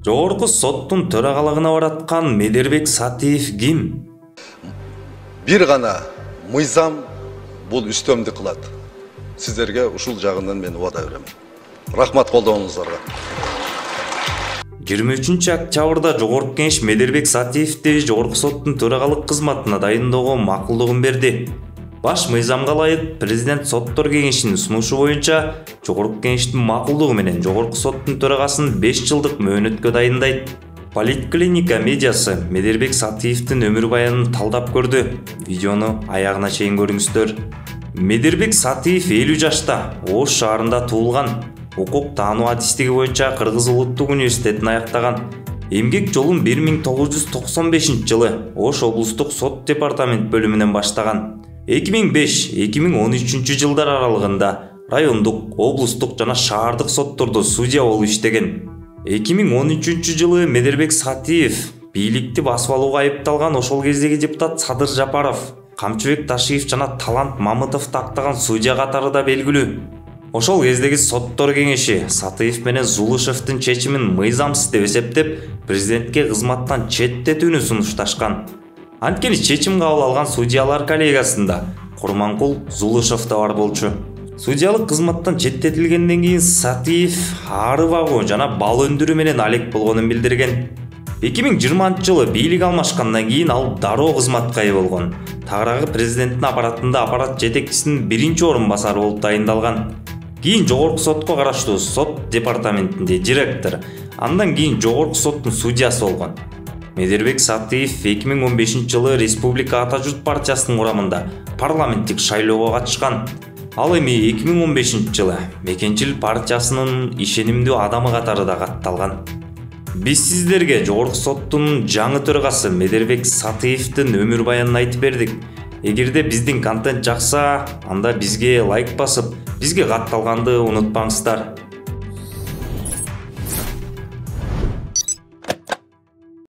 Жогорку соттун төрагалыгына бараткан Медербек Сатиев ким? Бир гана мыйзам бул үстөмдүк кылат. Сиздерге ушул жагынан мен убада берем. Рахмат колдооңуздарга. 23 октябрда Жогорку Кеңеш Медербек Сатиевди Жогорку соттун төрагалык кызматына дайындоого макулдугун берди. Баш мыйзамга ылайык президент соттор кеңешинин сунушу боюнча Жогорку Кеңештин макулдугу менен Жогорку соттун төрагасын 5 жылдык мөөнөткө дайындайт. Политклиника медиасы Медербек Сатиевдин өмүр баянын талдап көрдү. Видеону аягына чейин көрүңүздөр. Медербек Сатиев 50 жашта, Ош шаарында туулган. Укук таануу адистиги боюнча Кыргыз Улуттук университетин аяктаган. Эмгек жолун 1995 жылы Ош облустук сот департамент бөлүмүнөн баштаган. 2005-2013 жылдар аралыгында райондук, облустук жана шаардык соттордо судья болуп иштеген. 2013 жылы Медербек Сатиев бийликти басып алууга айыпталган ошол кездеги депутат Садыр Жапаров, Камчыбек Ташиев жана Талант Мамытов тактаган судья катары да белгилүү. Ошол кездеги соттор кеңеши Сатиев менен Зулушевдин чечимин мыйзамсыз деп эсептеп, президентке кызматтан четтетүүнү сунушташкан. Анткени чечим кабыл алган судьялар коллегиясында Курманкул Зулушев да бар болчу. Судьялык кызматтан четтетилгенден кийин Сатиев ары багуу жана бал өндүрүү менен алек болгонун билдирген. 2020 жылы бийлик алмашкандан кийин ал дароо кызматка ээ болгон. Тагыраагы президенттин аппаратында аппарат жетекчисинин биринчи орун басары болуп дайындалган. Кийин Жогорку сотко караштуу сот департаментинде директор, андан кийин Жогорку соттун судьясы болгон. Медербек Сатиев 2015 жылы Республика Ата Журт партиясынын курамында парламенттик шайлоого катышкан. Ал эми 2015 жылы Мекенчил партиясынын ишенимдүү адамы катары да катталган. Биз сиздерге Жогорку соттун жаңы төрагасы Медербек Сатиевдин өмүр баянын айтып бердик. Эгерде биздин контент жакса, анда бизге лайк басып, бизге катталганды унутпаңыздар.